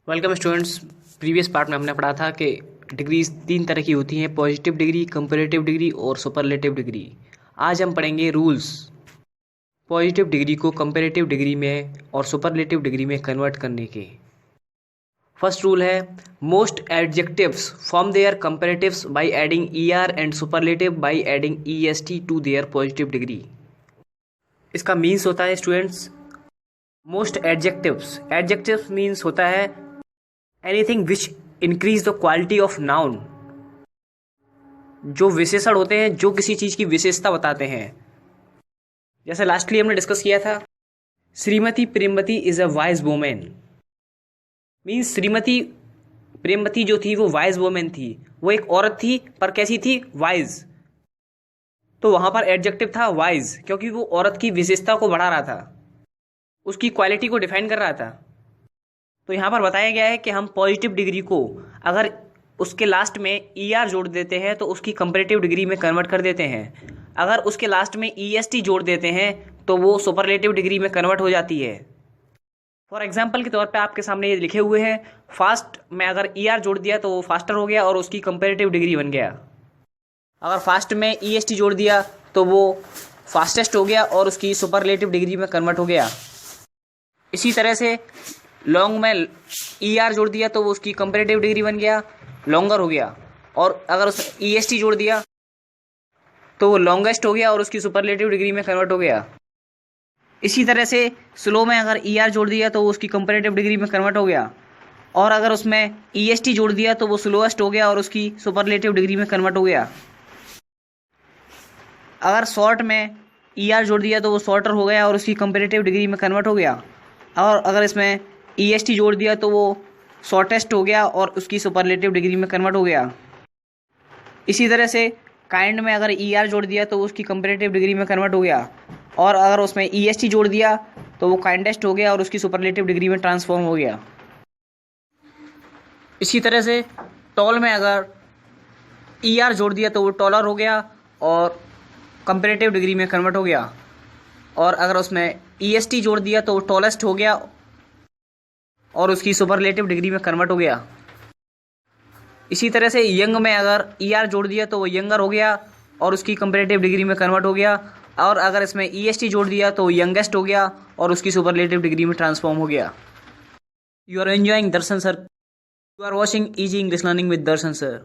Welcome students. Previous part में हमने पढ़ा था कि डिग्रीज तीन तरह की होती हैं, पॉजिटिव डिग्री, कंपैरेटिव डिग्री और सुपरलेटिव डिग्री। आज हम पढ़ेंगे रूल्स पॉजिटिव डिग्री को कंपैरेटिव डिग्री में और सुपरलेटिव डिग्री में कन्वर्ट करने के। फर्स्ट रूल है most adjectives form their comparatives by adding ER and superlative by adding EST to their positive degree. इसका मीन्स होता है स्टूडेंट्स, मोस्ट एडजेक्टिव्स मीन्स होता है anything which increase the quality of noun. जो विशेषण होते हैं जो किसी चीज की विशेषता बताते हैं। जैसे लास्टली हमने डिस्कस किया था, Shrimati Premvati is a wise women. Means Shrimati Premvati जो थी वो वाइज वुमेन थी, वो एक औरत थी पर कैसी थी? वाइज। तो वहां पर एडजेक्टिव था वाइज, क्योंकि वो औरत की विशेषता को बढ़ा रहा था, उसकी क्वालिटी को डिफाइन कर रहा था। तो यहाँ पर बताया गया है कि हम पॉजिटिव डिग्री को अगर उसके लास्ट में ER जोड़ देते हैं तो उसकी कंपैरेटिव डिग्री में कन्वर्ट कर देते हैं। अगर उसके लास्ट में EST जोड़ देते हैं तो वो सुपरलेटिव डिग्री में कन्वर्ट हो जाती है। फॉर एग्जाम्पल के तौर पे आपके सामने ये लिखे हुए हैं, फास्ट में अगर ER जोड़ दिया तो वो फास्टर हो गया और उसकी कंपैरेटिव डिग्री बन गया। अगर फास्ट में EST जोड़ दिया तो वो फास्टेस्ट हो गया और उसकी सुपरलेटिव डिग्री में कन्वर्ट हो गया। इसी तरह से लॉन्ग में ER जोड़ दिया तो वो उसकी कंपैरेटिव डिग्री बन गया, लॉन्गर हो गया। और अगर उसमें EST जोड़ दिया तो वो लॉन्गेस्ट हो गया और उसकी सुपरलेटिव डिग्री में कन्वर्ट हो गया। इसी तरह से स्लो में अगर ER जोड़ दिया तो वो उसकी कंपैरेटिव डिग्री में कन्वर्ट हो गया। और अगर उसमें EST जोड़ दिया तो वो स्लोएस्ट हो गया और उसकी सुपरलेटिव डिग्री में कन्वर्ट हो गया। अगर शॉर्ट में ER जोड़ दिया तो वो शॉर्टर हो गया और उसकी कंपैरेटिव डिग्री में कन्वर्ट हो गया। और अगर इसमें EST जोड़ दिया तो वो शॉर्टेस्ट हो गया और उसकी सुपरलेटिव डिग्री में कन्वर्ट हो गया। इसी तरह से काइंड में अगर ER जोड़ दिया तो उसकी कंपैरेटिव डिग्री में कन्वर्ट हो गया। और अगर उसमें EST जोड़ दिया तो वो काइंडेस्ट हो गया और उसकी सुपरलेटिव डिग्री में ट्रांसफॉर्म हो गया। इसी तरह से टॉल में अगर ER जोड़ दिया तो वो टॉलर हो गया और कंपैरेटिव डिग्री में कन्वर्ट हो गया। और अगर उसमें EST जोड़ दिया तो वो टॉलेस्ट हो गया और उसकी सुपरलेटिव डिग्री में कन्वर्ट हो गया। इसी तरह से यंग में अगर ER जोड़ दिया तो वो यंगर हो गया और उसकी कंपैरेटिव डिग्री में कन्वर्ट हो गया। और अगर इसमें EST जोड़ दिया तो वो यंगेस्ट हो गया और उसकी सुपरलेटिव डिग्री में ट्रांसफॉर्म हो गया। You are enjoying Darshan sir, you are watching easy English learning with Darshan sir.